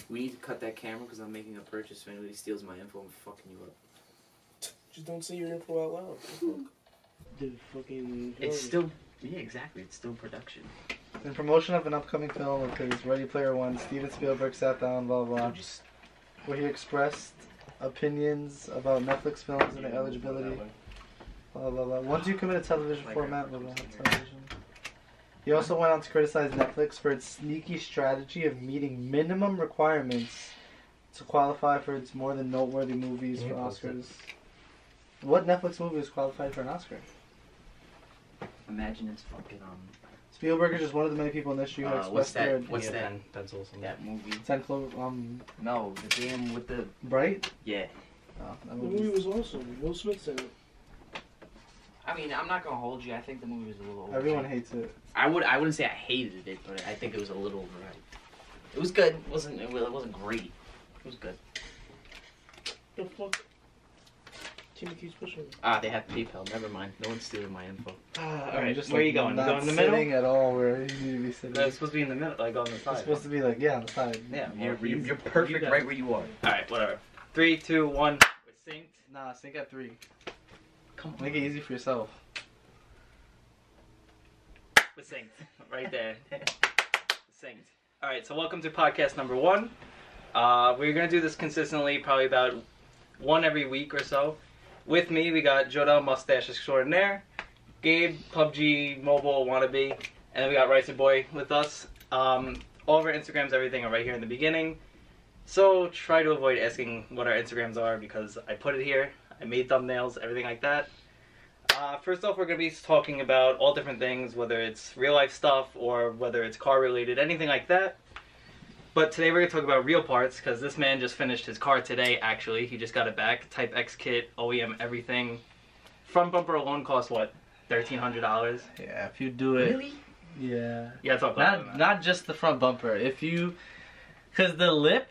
We need to cut that camera because I'm making a purchase. If anybody steals my info, I'm fucking you up. Just don't say your info out loud. The fucking. It's still. Yeah, exactly. It's still production. In promotion of an upcoming film, because Ready Player One, Steven Spielberg sat down, blah blah, where he expressed opinions about Netflix films and their eligibility. Blah blah blah. Once you commit a television format, blah blah. Television. He also went on to criticize Netflix for its sneaky strategy of meeting minimum requirements to qualify for its more than noteworthy movies for Oscars. What Netflix movie is qualified for an Oscar? Imagine it's fucking Spielberg is just one of the many people in the industry who expressed their What's that? Pencils. That movie. 10 Clover. No, the damn with the Bright. Yeah. Oh, that The movie was awesome. Will Smith's in it. I mean, I'm not gonna hold you. I think the movie was a little. Everyone hates it. I wouldn't say I hated it, but I think it was a little overhyped. It was good. It wasn't great. It was good. The fuck? Timmy keeps pushing me. Ah, they have PayPal. Never mind. No one's stealing my info. Alright, just where are you going? You not going in the sitting middle? at all where you need to be sitting. No, it's supposed to be in the middle, like on the It's side. supposed to be like, yeah, on the side. Yeah, Well, you're perfect got right it. where you are. Alright, whatever. 3, 2, 1. We're synced. Nah, sync at 3. Come on. Make it easy for yourself. We're synced. Right there. Synced. Alright, so welcome to podcast number 1. We're going to do this consistently, probably about one every week or so. With me, we got Jodel Mustache Extraordinaire, Gabe PUBG Mobile Wannabe, and then we got Ricer Boy with us. All of our Instagrams, everything are right here in the beginning. So try to avoid asking what our Instagrams are because I put it here. I made thumbnails, everything like that. First off, we're going to be talking about all different things, whether it's real life stuff or whether it's car related, anything like that. But today we're going to talk about real parts because this man just finished his car today, actually. He just got it back. Type X kit, OEM, everything. Front bumper alone costs, what, $1,300? Yeah, if you do it. Really? Yeah. You gotta talk about that. Not just the front bumper. If you, because the lip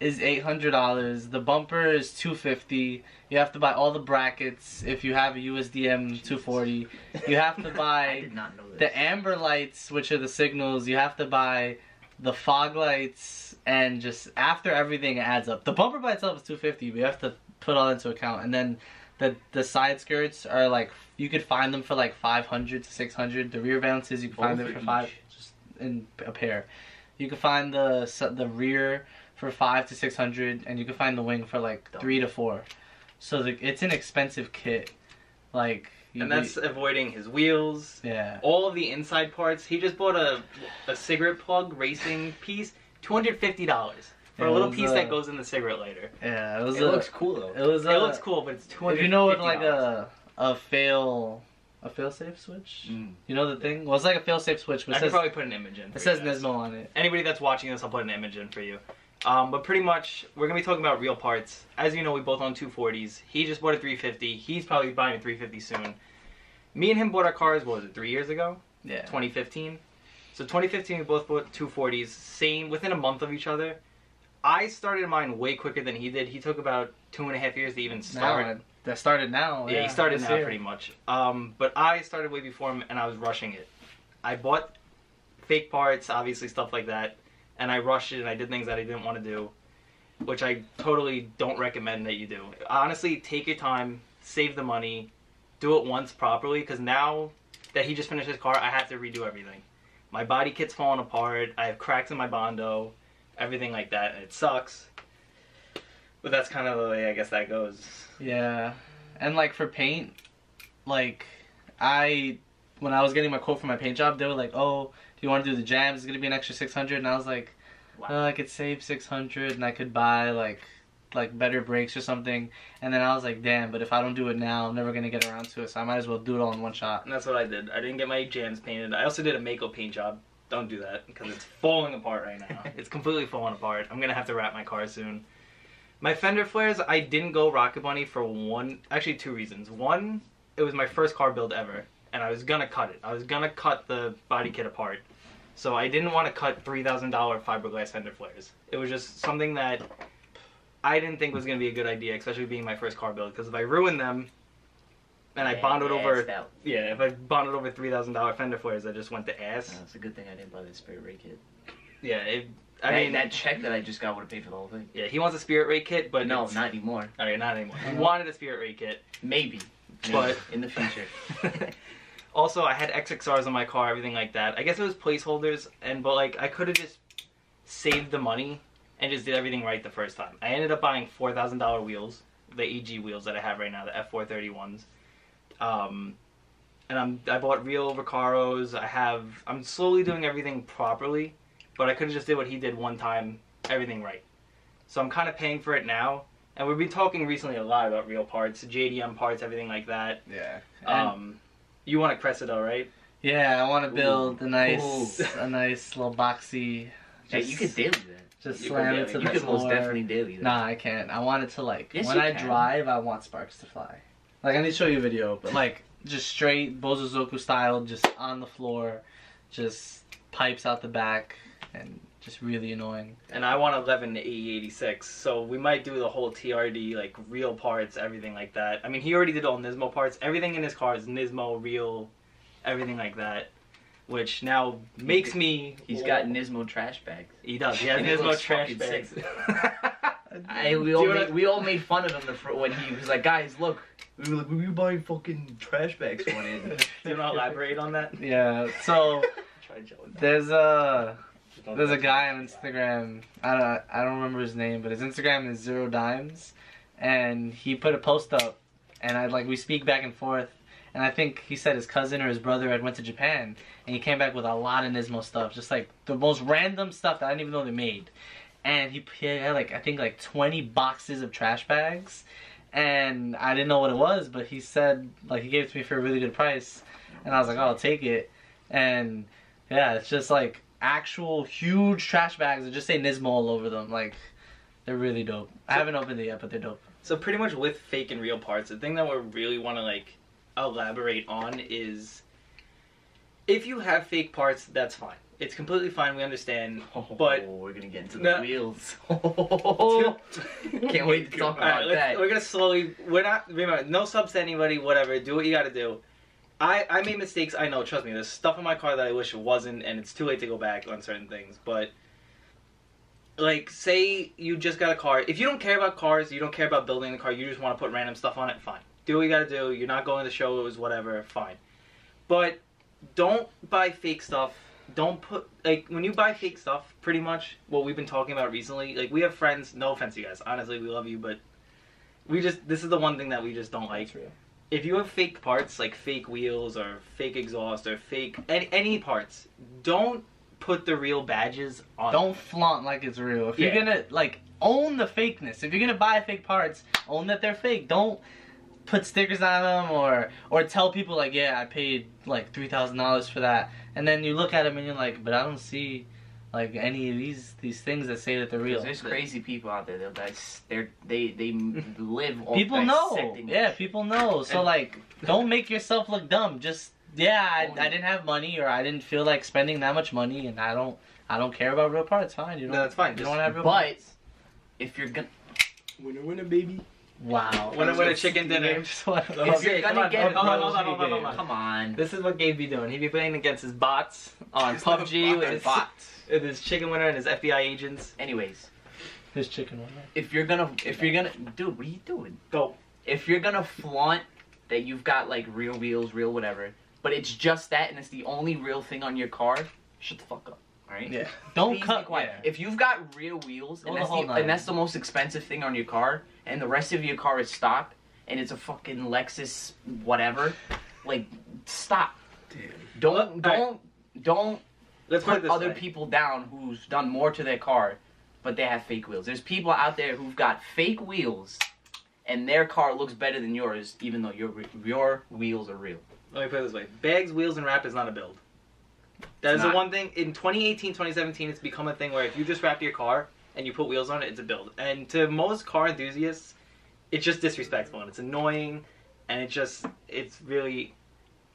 is $800, the bumper is $250. You have to buy all the brackets. If you have a USDM 240, you have to I buy did not know this. the amber lights, which are the signals. You have to buy the fog lights, and just after everything it adds up. The bumper by itself is $250, but you have to put all into account. And then the side skirts are like, you could find them for like $500 to $600. The rear valances you can find them for $500 just in a pair. You can find the rear for $500 to $600, and you can find the wing for like $300 to $400. So it's an expensive kit. Like. And that's avoiding his wheels. Yeah. All of the inside parts. He just bought a cigarette plug racing piece, $250 for a little piece that goes in the cigarette lighter. Yeah, It looks cool though. It was. It looks cool, but it's $250. If you know what like a fail-safe switch. You know the thing? Well, it's like a fail-safe switch, but I could probably put an image in. it says Nismo on it. Anybody that's watching this, I'll put an image in for you. But pretty much, we're going to be talking about real parts. As you know, we both own 240s. He just bought a 350. He's probably buying a 350 soon. Me and him bought our cars, what was it, 3 years ago? Yeah. 2015. So 2015, we both bought 240s, same, within a month of each other. I started mine way quicker than he did. He took about 2.5 years to even start. That started now. Yeah, he started this now year. pretty much. But I started way before him, and I was rushing it. I bought fake parts, obviously stuff like that, and I rushed it, and I did things that I didn't want to do, which I totally don't recommend that you do. Honestly, take your time, save the money, do it once properly, because now that he just finished his car, I have to redo everything. My body kit's falling apart, I have cracks in my Bondo, everything like that, and it sucks. But that's kind of the way I guess that goes. Yeah. And like for paint, like when I was getting my quote for my paint job, they were like, "Oh, do you want to do the jams? It's gonna be an extra $600." And I was like, Wow. I could save $600 and I could buy like better brakes or something. And then I was like, damn, but if I don't do it now, I'm never gonna get around to it. So I might as well do it all in one shot. And that's what I did. I didn't get my jams painted. I also did a Mako paint job. Don't do that because it's falling apart right now. It's completely falling apart. I'm gonna have to wrap my car soon. My fender flares, I didn't go Rocket Bunny for actually two reasons. One, it was my first car build ever, and I was gonna cut it. I was gonna cut the body kit apart. So I didn't want to cut $3,000 fiberglass fender flares. It was just something that I didn't think was gonna be a good idea, especially being my first car build. Because if I ruined them, and I bonded over, if I bonded over $3,000 fender flares, I just went to ass. It's a good thing I didn't buy the spray ray kit. Yeah, that check that I just got would have paid for the whole thing. yeah, he wants a Spirit Ray kit, but No, it's- not anymore. Okay, not anymore. He wanted a Spirit Ray kit. Maybe. But- in the future. Also, I had XXRs on my car, everything like that. I guess it was placeholders, but like I could have just saved the money and just did everything right the first time. I ended up buying $4,000 wheels, the EG wheels that I have right now, the F431s. And I bought real Recaros. I'm slowly doing everything properly, but I could have just did what he did one time, everything right. So I'm kind of paying for it now. And we've been talking recently a lot about real parts, JDM parts, everything like that. Yeah. You want a Cressida, right? Yeah, I want to build Ooh. a nice little boxy. Hey, you could daily that. Just You slam could it to You the could floor. most definitely daily that. Nah, I can't. I want it to like Yes, when you I can. drive, I want sparks to fly. Like I need to show you a video, but like just straight Bozozoku style, just on the floor, just pipes out the back, and just really annoying. And I want 11 to AE86, so we might do the whole TRD, like real parts, everything like that. I mean, he already did all Nismo parts. Everything in his car is Nismo, real, everything like that. Which now makes me... He's got Nismo trash bags. He does. He has And it Nismo looks trash fucking bags. We Do you wanna- all made fun of him when he was like, guys, look. We were like, we buying fucking trash bags for it. Do you want to elaborate on that? Yeah. So Try Joe. there's a guy on Instagram. I don't remember his name, but his Instagram is 0dimes, and he put a post up, and we speak back and forth. And I think he said his cousin or his brother had went to Japan, and he came back with a lot of Nismo stuff, just like the most random stuff that I didn't even know they made. And he had I think 20 boxes of trash bags, and I didn't know what it was, but he said he gave it to me for a really good price, and I was like, oh, I'll take it. And yeah, it's just like actual huge trash bags that just say Nismo all over them. Like they're really dope. I haven't opened it yet, but they're dope. So pretty much with fake and real parts, the thing that we really want to elaborate on is if you have fake parts, that's fine. It's completely fine. We understand. But we're gonna get into No. the wheels. Can't wait to talk All right, about that. we're gonna slowly. We're not. Remember, no subs to anybody. Whatever. Do what you gotta do. I made mistakes. I know. Trust me. There's stuff in my car that I wish it wasn't, and it's too late to go back on certain things. But say you just got a car. If you don't care about cars, you don't care about building the car. You just want to put random stuff on it. Fine. Do what you gotta do. You're not going to shows. Whatever. Fine. But don't buy fake stuff. Don't put when you buy fake stuff. Pretty much what we've been talking about recently. We have friends. No offense, you guys. Honestly, we love you, but this is the one thing that we just don't like. That's real. If you have fake parts like fake wheels or fake exhaust or fake any parts, don't put the real badges on. Don't flaunt like it's real. If Yeah. you're gonna own the fakeness. If you're gonna buy fake parts, own that they're fake. Don't put stickers on them or tell people yeah, I paid $3,000 for that, and then you look at them and you're like, but I don't see any of these things that say that they're real. There's crazy people out there that they live off People know. dissecting Yeah, it. people know. So don't make yourself look dumb. Just I didn't have money or I didn't feel like spending that much money, and I don't care about real parts. Fine, you don't. No, that's fine. You Just- don't want to have real But parts. if you're gonna Winner, baby. Wow. When I win a chicken dinner. Just wanna- if you're come gonna on, get hold on, those- hold on. come on. This is what Gabe be doing. He'd be playing against his bots on It's not a PUBG bot, with it's his, bots. with his chicken winner and his FBI agents. Anyways, His chicken one. if you're gonna dude, what are you doing? Go. If you're gonna flaunt that you've got real wheels, real whatever, but it's just that and it's the only real thing on your car, shut the fuck up. Alright? Yeah. Don't Please be cut. quiet. Yeah. If you've got real wheels Go and the that's whole nine. the most expensive thing on your car, and the rest of your car is stock, and it's a fucking Lexus whatever, stop. Damn. Don't Let's put it put this other way. people down who's done more to their car, but they have fake wheels. There's people out there who've got fake wheels, and their car looks better than yours, even though your wheels are real. Let me put it this way. Bags, wheels, and wrap is not a build. That is the not. one thing. In 2018, 2017, it's become a thing where if you just wrap your car and you put wheels on it, it's a build. And to most car enthusiasts, it's just disrespectful and it's annoying and it's really,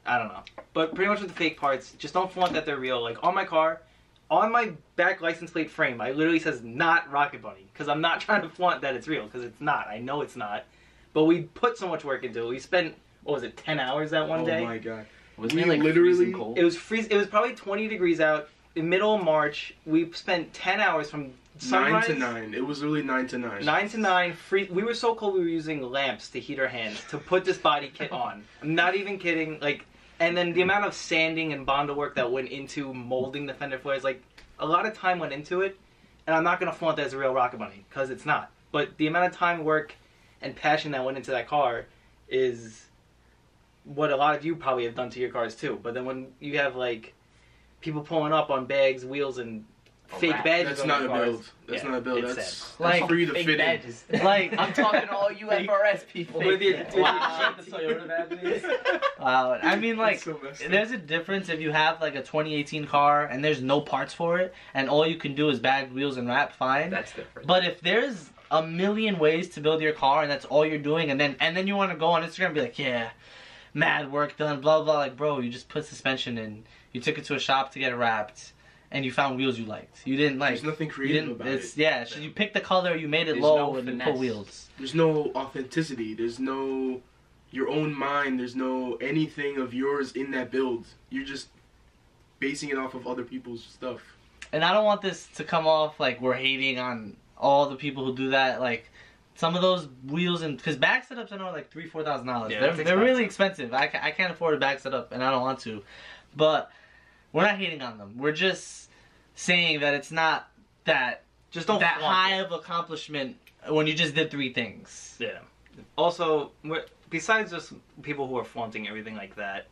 I don't know. But pretty much with the fake parts, just don't flaunt that they're real. On my car, on my back license plate frame, I literally says not Rocket Bunny because I'm not trying to flaunt that it's real because it's not. I know it's not. But we put so much work into it. We spent, 10 hours that one day? Oh my god. Wasn't We it literally- freezing cold? It was freezing. It was probably 20 degrees out. in middle of March, we spent 10 hours from sunrise. 9 to 9. It was really 9 to 9. 9 to 9. We were so cold we were using lamps to heat our hands to put this body kit on. I'm not even kidding. Like, and then the amount of sanding and Bondo work that went into molding the fender flares, like, a lot of time went into it. And I'm not going to flaunt that as a real Rocket Money, because it's not. But the amount of time, work, and passion that went into that car is what a lot of you probably have done to your cars too. But then when you have like people pulling up on bags, wheels, and fake badges, That's on not their a cars, build. That's not a build. it's That's sad. Like, for you to Fake fit in. badges. Like, I'm talking to all you FRS people. With your- Wow. with your Toyota badges. Wow. I mean, like, That's so messed up. there's a difference if you have like a 2018 car and there's no parts for it, and all you can do is bag wheels and wrap. Fine. That's different. But if there's a million ways to build your car and that's all you're doing, and then you want to go on Instagram and be like, yeah, mad work done, blah blah. Like, bro, you just put suspension in, you took it to a shop to get it wrapped, and you found wheels you liked. You didn't like. There's nothing You creative didn't. about It's it. yeah. So you picked the color, you made it There's low, no and you finesse. put wheels. There's no authenticity. There's no your own mind. There's no anything of yours in that build. You're just basing it off of other people's stuff. And I don't want this to come off like we're hating on all the people who do that. Like, some of those wheels, and because bag setups I know are like $3,000-$4,000. Yeah, They're really expensive. I can't afford a bag setup, and I don't want to. But we're not hating on them. We're just saying that it's not that Just don't that flaunt high it. of accomplishment when you just did 3 things. Yeah. Also, besides just people who are flaunting everything like that,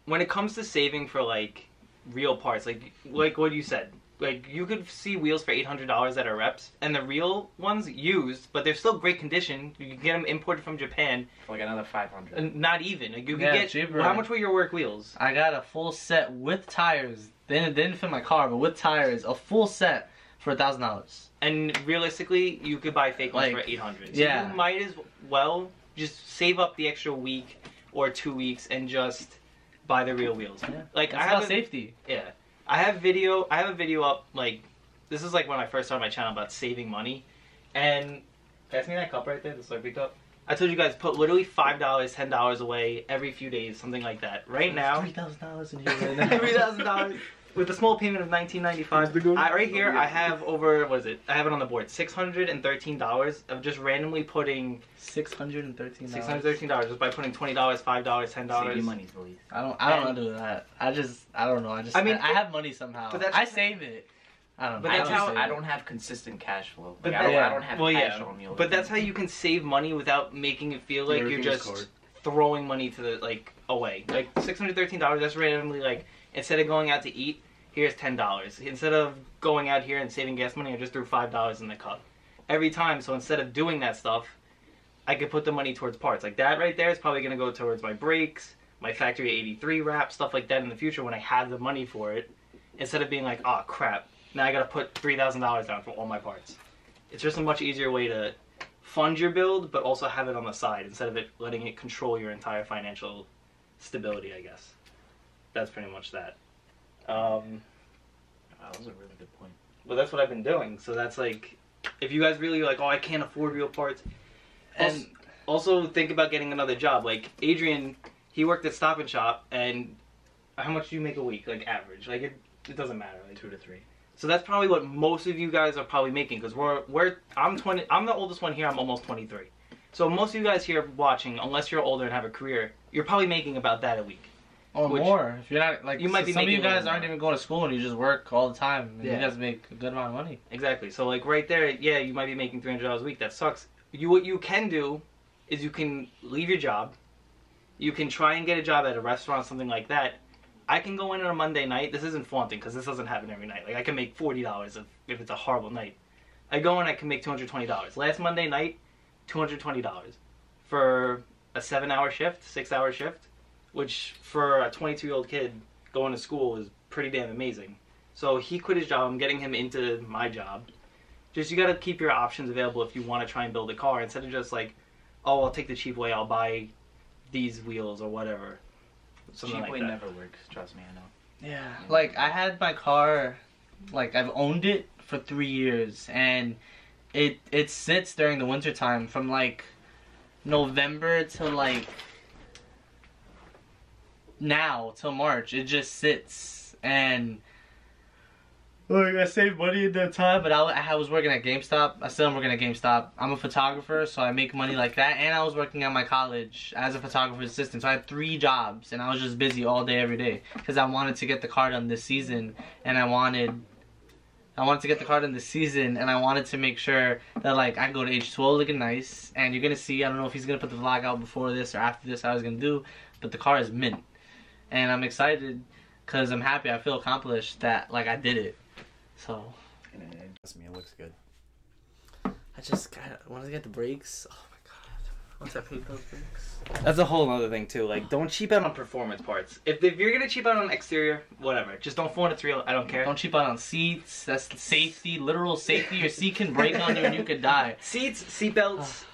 when it comes to saving for like real parts, like what you said, like you could see wheels for $800 at our reps, and the real ones used, but they're still great condition. You can get them imported from Japan, For like another 500. and not even. Like you can Yeah, get. cheaper. How much were your work wheels? I got a full set with tires. They didn't fit my car, but with tires, a full set for $1,000. And realistically, you could buy fake ones Like, for $800. So yeah. you might as well just save up the extra week or 2 weeks and just buy the real wheels. Yeah. Like It's I about have safety. Yeah. I have a video up, like, this is like when I first started my channel about saving money. And, pass me that cup right there, the Slurpee cup. I told you guys, put literally $5, $10 away every few days, something like that. Right now, $3,000 in here right now. $3,000 with a small payment of $19.95. Right here, I have over, what is it? I have it on the board, $613 of just randomly putting $613. $613 just by putting $20, $5, Save $10. your money, please. I don't do that. I don't know. I mean, I have money somehow. but that's- I save it. I don't know. But That's that's how save I it. don't have consistent cash flow. But Like, I don't have well, cash yeah, on me. all the but that's time. how you can save money without making it feel like you're Everything's just card. throwing money to the like away. Like $613, that's randomly like instead of going out to eat, here's $10. Instead of going out here and saving gas money, I just threw $5 in the cup every time. So instead of doing that stuff, I could put the money towards parts. Like that right there is probably gonna go towards my brakes, my factory 83 wrap, stuff like that in the future when I have the money for it. Instead of being like, oh crap, now I gotta put $3,000 down for all my parts. It's just a much easier way to fund your build, but also have it on the side instead of it letting it control your entire financial stability, I guess. That's pretty much that. Wow, that was a really good point. Well, that's what I've been doing. So that's like, if you guys really like, oh, I can't afford real parts. And Also think about getting another job. Like Adrian, he worked at Stop and Shop, and how much do you make a week? Like average? Like it doesn't matter. Like 2 to 3. So that's probably what most of you guys are probably making, because I'm the oldest one here. I'm almost 23. So most of you guys here watching, unless you're older and have a career, you're probably making about that a week. or which- more. If you're not like You might be some of you making a little guys aren't more. even going to school and you just work all the time, and Yeah. you guys make a good amount of money. Exactly. So like right there, yeah, you might be making $300 a week. That sucks. What you can do is you can leave your job. You can try and get a job at a restaurant, something like that. I can go in on a Monday night. This isn't flaunting because this doesn't happen every night. Like I can make $40 if it's a horrible night. I go in, I can make $220. Last Monday night, $220 for a 7-hour shift, 6-hour shift, which for a 22-year-old kid going to school is pretty damn amazing. So he quit his job. I'm getting him into my job. Just you got to keep your options available if you want to try and build a car instead of just like, oh, I'll take the cheap way. I'll buy these wheels or whatever. Something Cheap like way that. never works. Trust me, I know. Yeah. Like I had my car, like I've owned it for 3 years, and it sits during the winter time from like November to like now till March. It just sits, and Like, I saved money in that time, but I was working at GameStop. I still am working at GameStop. I'm a photographer, so I make money like that. And I was working at my college as a photographer assistant. So I had 3 jobs, and I was just busy all day, every day. Because I wanted to get the car done this season, and I wanted to get the car done this season, and I wanted to make sure that, like, I go to H2O looking nice. And you're going to see, I don't know if he's going to put the vlog out before this or after this, I was going to do, but the car is mint. And I'm excited because I'm happy. I feel accomplished that, like, I did it. So, Trust me, it looks good. I just want to get the brakes. Oh my god, once I paint those brakes. That's a whole other thing too. Like, don't cheap out on performance parts. If you're gonna cheap out on exterior, whatever. Just don't phone it's real. I don't care. Don't cheap out on seats. That's safety, literal safety. Your seat can break on you and you could die. Seats, seatbelts,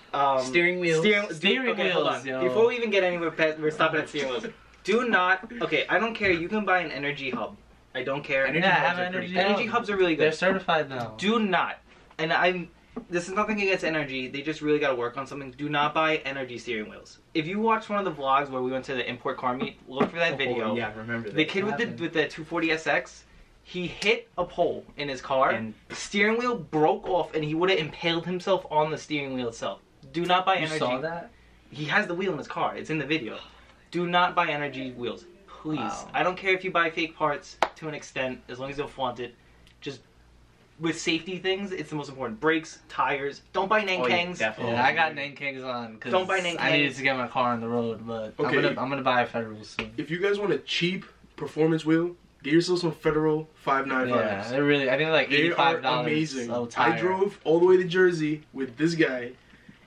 Steering wheels. Steering okay, hold wheels, on. yo. Before we even get anywhere, we're stopping at steering wheels. Do not. Okay, I don't care. You can buy an energy hub. I don't care. Energy Yeah, hubs have are an pretty energy good. Energy hubs are really They're good. certified now. Do not. And this is nothing against energy. They just really got to work on something. Do not buy energy steering wheels. If you watch one of the vlogs where we went to the import car meet, look for that video. Oh, yeah, I remember that. The kid What with happened? the 240SX, he hit a pole in his car. And The steering wheel broke off, and he would have impaled himself on the steering wheel itself. Do not buy You energy. saw that? He has the wheel in his car. It's in the video. Do not buy energy wheels, please. Wow. I don't care if you buy fake parts to an extent, as long as you'll flaunt it. Just with safety things, it's the most important. Brakes, tires. Don't buy Oh, yeah, Nankangs. definitely. Yeah, I got Nankangs on because Don't buy Nankangs. I needed to get my car on the road, but Okay. I'm gonna buy a Federal soon. If you guys want a cheap performance wheel, get yourself some Federal 595s. Yeah, they're really. I think they're like They are $85. amazing. a tire. I drove all the way to Jersey with this guy,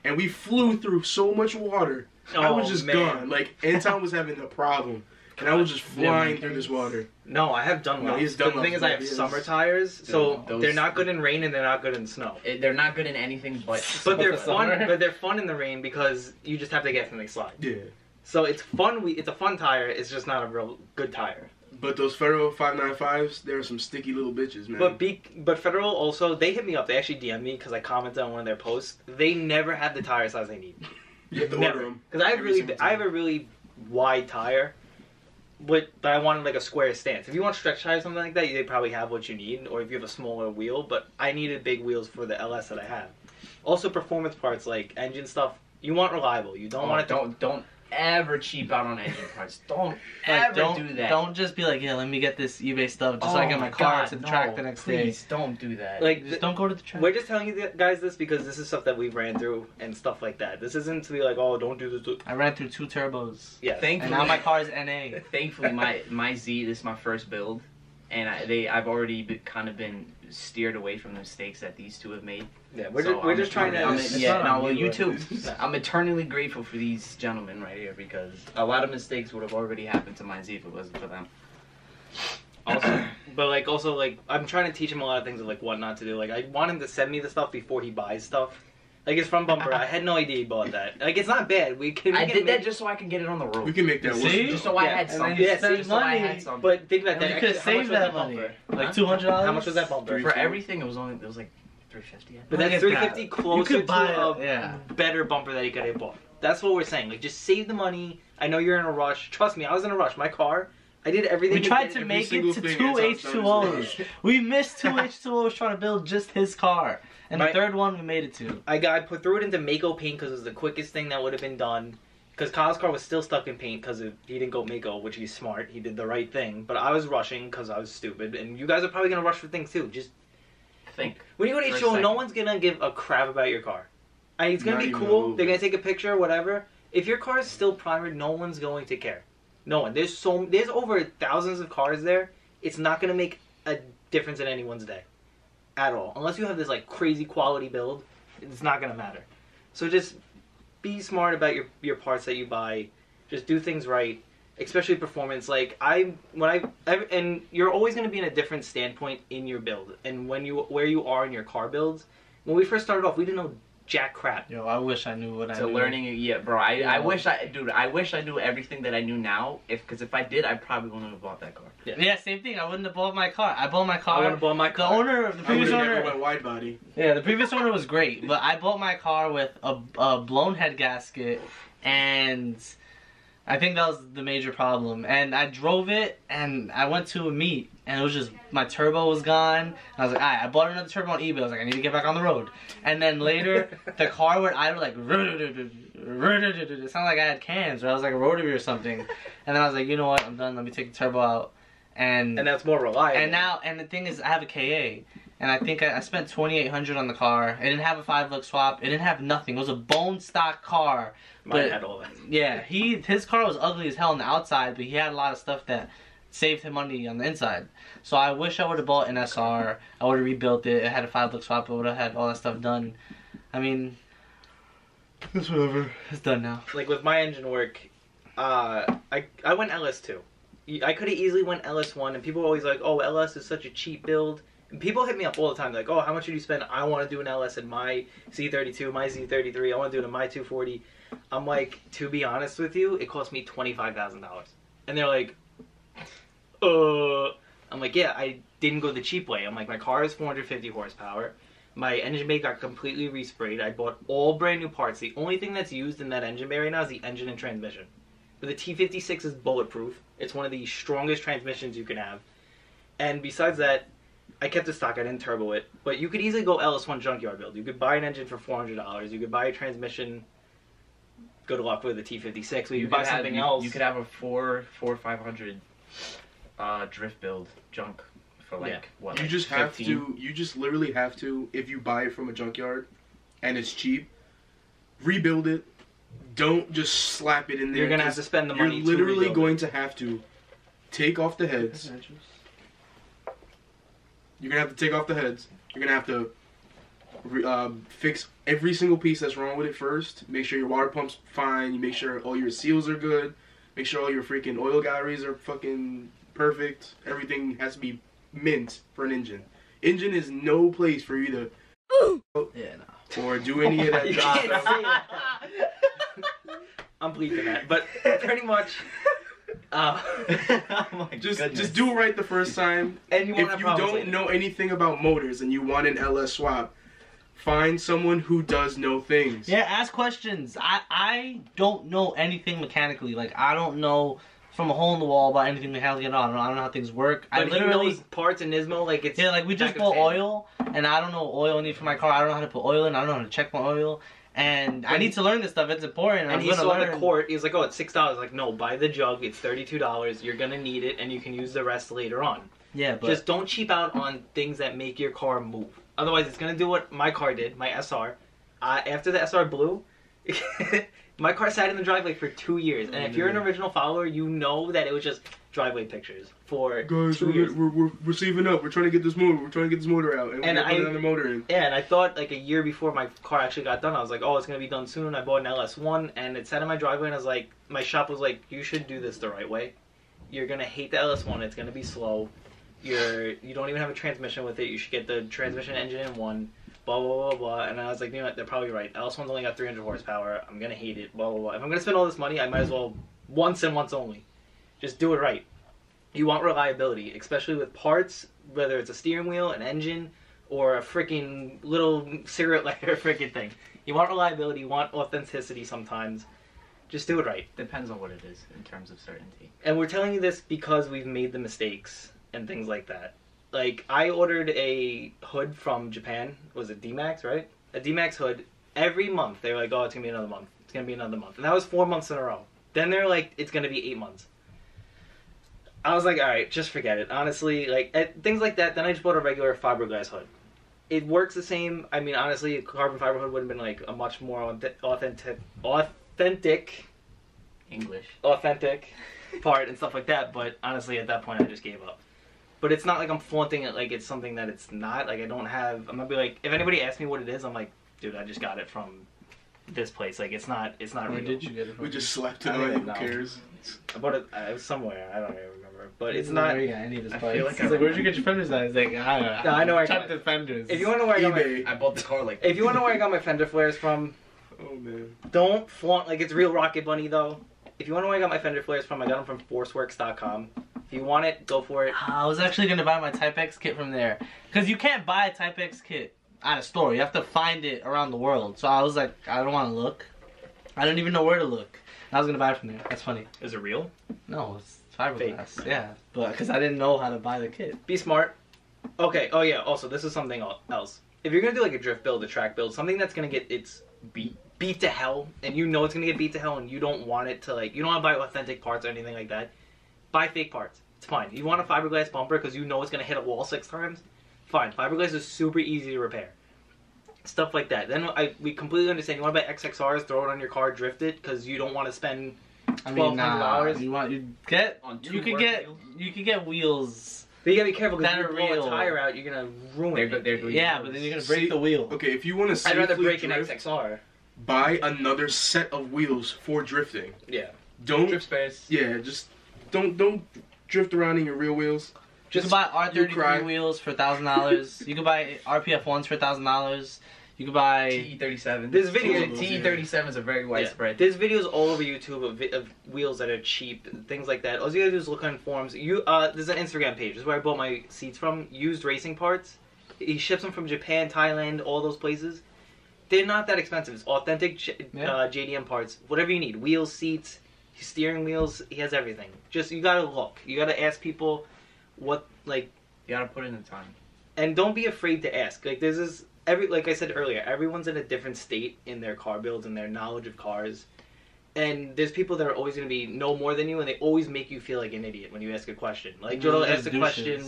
and we flew through so much water. I was Oh, just man. gone. Like, Anton was having a problem, and I was just flying through this water. No, I have Dunlops. No, he has The thing Dunlops, is, I yeah, have he has- summer tires, so Those- they're not good in rain and they're not good in snow. They're not good in anything but. But they're the fun. summer. But they're fun in the rain because you just have to get something slide. Yeah. So it's fun. It's a fun tire. It's just not a real good tire. But those Federal 595s, they're some sticky little bitches, man. But Federal also, they hit me up. They actually DM'd me because I commented on one of their posts. They never have the tire size I need. you have to order them. Because I have a really wide tire, but I wanted like a square stance. If you want stretch tire or something like that, they probably have what you need. Or if you have a smaller wheel, but I needed big wheels for the LS that I have. Also, performance parts like engine stuff. You want reliable. You don't want it. Don't ever cheap out on engine parts. Don't Like, ever don't do that. Don't just be like, yeah, let me get this eBay stuff just so I Oh get my my car God, to the no, track the next day. Please don't do that. Like Just don't go to the track. we're just telling you guys this because this is stuff that we ran through and stuff like that. This isn't to be like, oh, don't do this. I ran through 2 turbos. Yeah. And Thankfully, now my car is NA. thankfully, my Z, this is my first build, and I've already kind of been steered away from the mistakes that these two have made. Yeah, we're So just, trying to. It's yeah, not no, on well, you, you too. right? I'm eternally grateful for these gentlemen right here because a lot of mistakes would have already happened to my Z if it wasn't for them. Also, I'm trying to teach him a lot of things of like what not to do. Like I want him to send me the stuff before he buys stuff. Like it's from Bumper. I had no idea he bought that. Like it's not bad. We can. I we did can that make- just so I can get it on the road. We can make that work. See? Just so I Yeah, had and then something. you Yeah, spend just so I money. had something. But think about And that. you could How much save was that bumper? money. Huh? Like $200. How much was that bumper? For everything, it was like $350. But Look that's at that. $350 You closer could buy to it, yeah. better bumper that he could have bought. That's what we're saying. Like just save the money. I know you're in a rush. Trust me, I was in a rush. My car. I did everything. We tried to every make it single to thing 2 Anton's done is H2Os. We missed 2 H2Os trying to build just his car. And My- the third one we made it to. I threw it into Mako paint because it was the quickest thing that would have been done. Because Kyle's car was still stuck in paint because he didn't go Mako, which he's smart. He did the right thing. But I was rushing because I was stupid. And you guys are probably going to rush for things too. Just Think. when you go to For a H2O, no second. one's going to give a crap about your car. It's going Not to be even a cool. little They're going bit. to take a picture or whatever. If your car is still primered, no one's going to care. No one. There's over thousands of cars there. It's not going to make a difference in anyone's day. At all. Unless you have this like crazy quality build, it's not going to matter. So just be smart about your parts that you buy. Just do things right, especially performance. Like and you're always going to be in a different standpoint in your build and where you are in your car builds. When we first started off, we didn't know jack crap. Yo, I wish I knew what I So knew. learning, yeah, bro. I Yeah. wish I wish I knew everything that I knew now. Because if I did, I probably wouldn't have bought that car. Yeah, same thing. I wouldn't have bought my car. I bought my I car. want to blow my The car. owner, the I would previous have never owner, went wide body. yeah, the previous owner was great, but I bought my car with a blown head gasket, and I think that was the major problem. And I drove it, and I went to a meet, and it was just, my turbo was gone. And I was like, alright, I bought another turbo on eBay. I was like, I need to get back on the road. And then later, the car would idle like, it sounded like I had cans, or I was like a rotary or something. And then I was like, you know what, I'm done, let me take the turbo out. And that's more reliable. And the thing is, I have a KA. And I think I spent $2,800 on the car. It didn't have a 5-lug swap. It didn't have nothing. It was a bone stock car. Mine had all that. Yeah, his car was ugly as hell on the outside, but he had a lot of stuff that saved him money on the inside. So I wish I would have bought an SR. I would have rebuilt it. It had a 5-lug swap. I would have had all that stuff done. I mean, it's whatever. It's done now. Like with my engine work, I went LS2. I could have easily went LS1, and people are always like, oh, LS is such a cheap build. And people hit me up all the time, like, oh, how much did you spend? I want to do an LS in my Z32, my Z33. I want to do it in my 240. I'm like, to be honest with you, it cost me $25,000. And they're like, I'm like, yeah, I didn't go the cheap way. I'm like, my car is 450 horsepower. My engine bay got completely resprayed. I bought all brand new parts. The only thing that's used in that engine bay right now is the engine and transmission. But the T56 is bulletproof. It's one of the strongest transmissions you can have. And besides that, I kept the stock. I didn't turbo it. But you could easily go LS1 junkyard build. You could buy an engine for $400. You could buy a transmission. Good luck with the T56. Or you buy something else. You could have a 500 drift build junk for like what? You like just 15? have to. You just literally have to. If you buy it from a junkyard, and it's cheap, rebuild it. Don't just slap it in there. You're gonna have to spend the money. You're literally going to have to take off the heads. You're gonna have to take off the heads. You're gonna have to fix every single piece that's wrong with it first. Make sure your water pump's fine. You make sure all your seals are good. Make sure all your freaking oil galleries are fucking perfect. Everything has to be mint for an engine. Engine is no place for you to Yeah, no. or do any of that. You can't say that. I'm bleeping that, but pretty much. Oh my Just goodness. do it right the first time. And you won't If have you problems don't later. know anything about motors and you want an LS swap, find someone who does know things. Yeah, ask questions. I don't know anything mechanically. Like, I don't know from a hole in the wall about anything mechanically at all. I don't know how things work. But I literally... he knows parts and Nismo, like it's... Yeah, like we just back of bought his hand. oil, and I don't know oil I need for my car. I don't know how to put oil in. I don't know how to check my oil. And I need to learn this stuff. It's important. And I'm he gonna saw learn. the quart. He was like, "Oh, it's $6." Like, no, buy the jug. It's $32. You're gonna need it, and you can use the rest later on. Yeah, but Just don't cheap out on things that make your car move. Otherwise, it's gonna do what my car did. My SR. After the SR blew, my car sat in the driveway for 2 years. And if you're an original follower, you know that it was just driveway pictures for Guys, 2 years. we're saving up. We're trying to get this motor. We're trying to get this motor out, and we're And gonna put another motor in. Yeah, and I thought like a year before my car actually got done, I was like, oh, it's gonna be done soon. I bought an LS1, and it sat in my driveway, and I was like, my shop was like, you should do this the right way. You're gonna hate the LS1. It's gonna be slow. You don't even have a transmission with it. You should get the transmission engine in one. Blah blah blah blah. And I was like, you know what? They're probably right. LS1's only got 300 horsepower. I'm gonna hate it. Blah blah blah. If I'm gonna spend all this money, I might as well once and once only. Just do it right. You want reliability, especially with parts, whether it's a steering wheel, an engine, or a freaking little cigarette lighter freaking thing. You want reliability, you want authenticity sometimes. Just do it right. Depends on what it is in terms of certainty. And we're telling you this because we've made the mistakes and things like that. Like, I ordered a hood from Japan. Was it D-Max, right? A D-Max hood. Every month, they were like, oh, it's going to be another month. It's going to be another month. And that was 4 months in a row. Then they're like, it's going to be 8 months. I was like, alright, just forget it. Honestly, like, things like that. Then I just bought a regular fiberglass hood. It works the same. I mean, honestly, a carbon fiber hood would have been, like, a much more authentic English. part and stuff like that. But honestly, at that point, I just gave up. But it's not like I'm flaunting it like it's something that it's not. Like, I don't have... I'm gonna be like... If anybody asks me what it is, I'm like, dude, I just got it from this place. Like, it's not Where real. did you get it from? We just slapped it I don't on. even Who know. cares? I bought it... it was somewhere. I don't even remember. But it's I not... don't know where you got any of this I parts. feel like He's I like, where'd you get your fenders at? He's like, I don't know. No, I know where I Check got the fenders. If you want to know where I got my... eBay. I bought the car like. If you want to know where I got my fender flares from, Oh man. don't flaunt... Like, it's real Rocket Bunny, though. If you want to know where I got my fender flares from, I got them from ForceWorks.com. If you want it, go for it. I was actually going to buy my Type X kit from there. Because you can't buy a Type X kit at a store. You have to find it around the world. So I was like, I don't want to look. I don't even know where to look. I was going to buy it from there. That's funny. Is it real? No, it's Fiberglass, yeah. But because I didn't know how to buy the kit. Be smart. Okay. Oh yeah. Also, this is something else. If you're gonna do like a drift build, a track build, something that's gonna get its beat to hell, and you know it's gonna get beat to hell, and you don't want it to like, you don't want to buy authentic parts or anything like that. Buy fake parts. It's fine. You want a fiberglass bumper because you know it's gonna hit a wall 6 times. Fine. Fiberglass is super easy to repair. Stuff like that. Then we completely understand. You want to buy XXRs, throw it on your car, drift it because you don't want to spend $1,200. You could get wheels. But you gotta be careful because That if are you blow real. a tire out, you're gonna ruin it. Yeah, but then you're gonna break the wheel. Okay, if you want to I'd rather safely break an drift, XXR. buy another set of wheels for drifting. Yeah. Don't Drift space. Yeah, just don't drift around in your real wheels. You can buy cry. R33 wheels for $1,000. You can buy RPF ones for $1,000. You can buy TE37. There's video. TE37s are very widespread. There's videos all over YouTube of wheels that are cheap, things like that. All you gotta do is look on forums. There's an Instagram page. This is where I bought my seats from. Used racing parts. He ships them from Japan, Thailand, all those places. They're not that expensive. It's authentic JDM parts. Whatever you need. Wheels, seats, steering wheels. He has everything. Just, you gotta look. You gotta ask people what, like... You gotta put in the time. And don't be afraid to ask. Like, there's this... like I said earlier, everyone's in a different state in their car builds and their knowledge of cars. And there's people that are always going to know more than you, and they always make you feel like an idiot when you ask a question. Like, Joe asked a question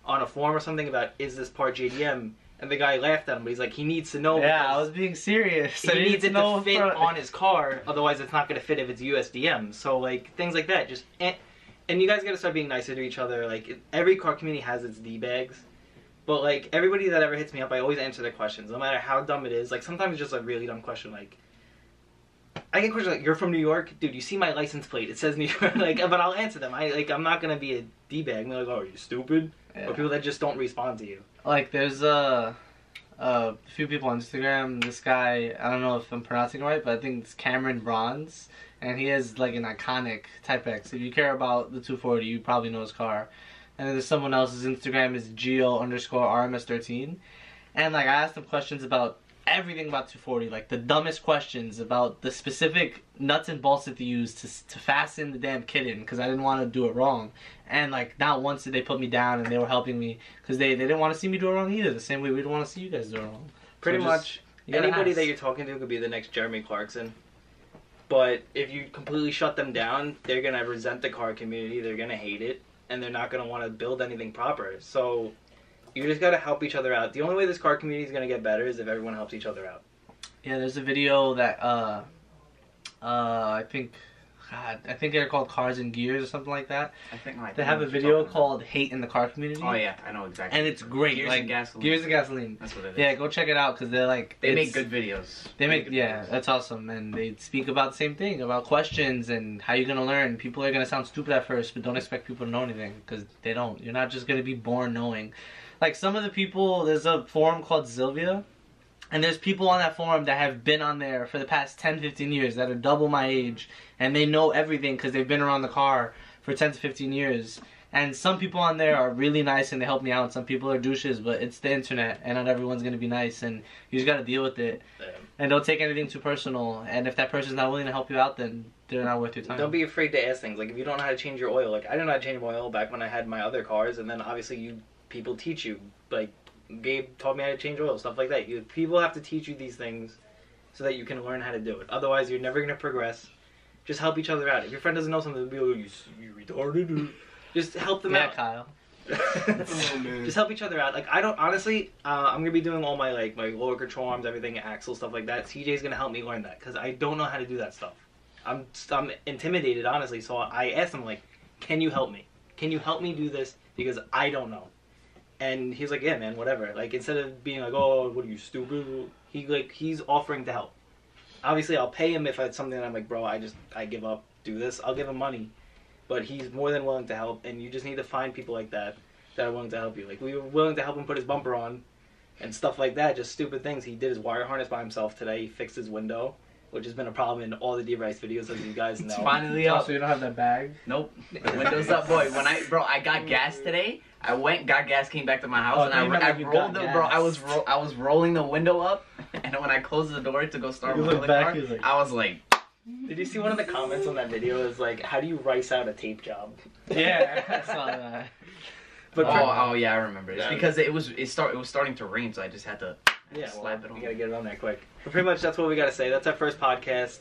on a forum or something about, is this part JDM? And the guy laughed at him, but he's like, he needs to know. Yeah, I was being serious. He needs it to fit on his car, otherwise it's not going to fit if it's USDM. So, like, things like that. Just and you guys got to start being nicer to each other. Like, every car community has its D-bags. But, like, everybody that ever hits me up, I always answer their questions, no matter how dumb it is. Like, sometimes it's just a really dumb question, like... I get questions like, you're from New York? Dude, you see my license plate. It says New York. Like, but I'll answer them. I'm not going to be a D-bag. And they're like, oh, are you stupid? Yeah. Or people that just don't respond to you. Like, there's a few people on Instagram. This guy, I don't know if I'm pronouncing it right, but I think it's Cameron Bronze. And he has, like, an iconic Type X. If you care about the 240, you probably know his car. And then there's someone else's Instagram is Geo_RMS13. And, like, I asked them questions about everything about 240. Like, the dumbest questions about the specific nuts and bolts that they use to fasten the damn kit in. Because I didn't want to do it wrong. And, like, not once did they put me down and they were helping me. Because they didn't want to see me do it wrong either. The same way we don't want to see you guys do it wrong. Pretty much, anybody that you're talking to could be the next Jeremy Clarkson. But if you completely shut them down, they're going to resent the car community. They're going to hate it. And they're not going to want to build anything proper. So, you just got to help each other out. The only way this car community is going to get better is if everyone helps each other out. Yeah, there's a video that, I think they're called Cars and Gears or something like that. They have a video called Hate in the Car Community. Oh yeah, I know exactly. And it's great. Gears like, and Gasoline. Gears and Gasoline. That's what it is. Yeah, go check it out because they're like... They make good videos. That's awesome. And they speak about the same thing, about questions and how you're going to learn. People are going to sound stupid at first, but don't expect people to know anything because they don't. You're not just going to be born knowing. Like some of the people, there's a forum called Sylvia. And there's people on that forum that have been on there for the past 10, 15 years that are double my age. And they know everything because they've been around the car for 10 to 15 years. And some people on there are really nice and they help me out. Some people are douches, but it's the internet and not everyone's going to be nice. And you just got to deal with it. And don't take anything too personal. And if that person's not willing to help you out, then they're not worth your time. Don't be afraid to ask things. Like if you don't know how to change your oil. Like I didn't know how to change my oil back when I had my other cars. And then obviously people teach you. Like Gabe taught me how to change oil, stuff like that. People have to teach you these things so that you can learn how to do it. Otherwise, you're never going to progress. Just help each other out. If your friend doesn't know something, be like, you retarded. Just help them out. Kyle. Oh, man. Just help each other out. Like, I don't, honestly, I'm going to be doing all my, like, my lower control arms, everything, axle, stuff like that. CJ's going to help me learn that because I don't know how to do that stuff. I'm intimidated, honestly, so I asked him, like, can you help me? Can you help me do this? Because I don't know. And he's like, yeah, man, whatever. Like, instead of being like, oh, what are you, stupid? He's offering to help. Obviously, I'll pay him if it's something that I'm like, bro, I give up, do this. I'll give him money. But he's more than willing to help, and you just need to find people like that are willing to help you. Like, we were willing to help him put his bumper on and stuff like that, just stupid things. He did his wire harness by himself today. He fixed his window, which has been a problem in all the D-Rice videos, as you guys know. It's finally up. So you don't have that bag? Nope. The window's up, boy. I got gas today. I went, got gas, came back to my house, and I rolled the, bro, I was rolling the window up, and when I closed the door to go start moving the car, I was like, Did you see one of the comments on that video? Is like, how do you rice out a tape job? Yeah, I saw that. But Oh yeah, I remember. It's Yeah. because it was starting to rain, so I just had to slap it on. You gotta get it on there quick. But pretty much that's what we gotta say. That's our first podcast.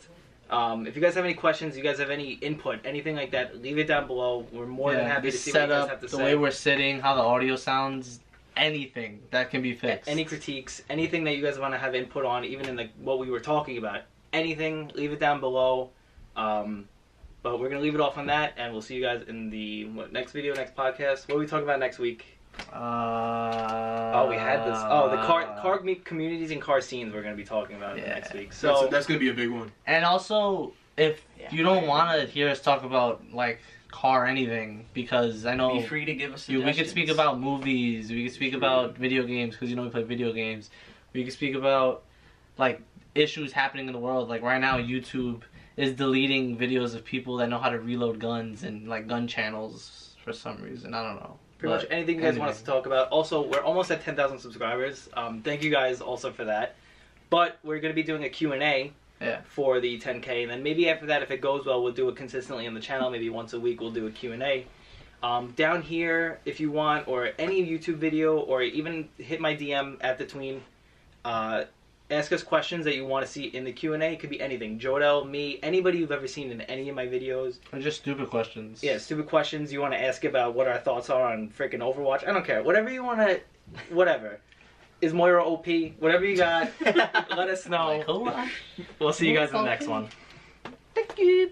If you guys have any questions, you guys have any input, anything like that, leave it down below. We're more than happy to see what you guys have to the say. way we're sitting, how the audio sounds, anything that can be fixed. Any critiques, anything that you guys want to have input on, even in what we were talking about, anything, leave it down below. But we're gonna leave it off on that, and we'll see you guys in the next video, next podcast. What are we talking about next week? Oh, we had this. Oh, the car communities and car scenes we're going to be talking about next week. So that's going to be a big one. And also, if you don't want to hear us talk about, like, car anything, because I know Be free to give us we suggestions. could speak about movies, we could speak about video games, because we play video games. We could speak about, like, issues happening in the world. Like, right now, YouTube is deleting videos of people that know how to reload guns and, like, gun channels for some reason. I don't know. pretty much anything you guys want us to talk about. Also, we're almost at 10,000 subscribers. Thank you guys also for that. But we're going to be doing a Q&A for the 10K. And then maybe after that, if it goes well, we'll do it consistently on the channel. Maybe once a week we'll do a Q&A. Down here, if you want, or any YouTube video, or even hit my DM at the tween. Ask us questions that you want to see in the Q&A. It could be anything. Jodel, me, anybody you've ever seen in any of my videos. Or just stupid questions. Yeah, stupid questions you want to ask about what our thoughts are on freaking Overwatch. I don't care. Whatever you want to... Whatever. Is Moira OP? Whatever you got, let us know. We'll see you guys in the next one. Thank you.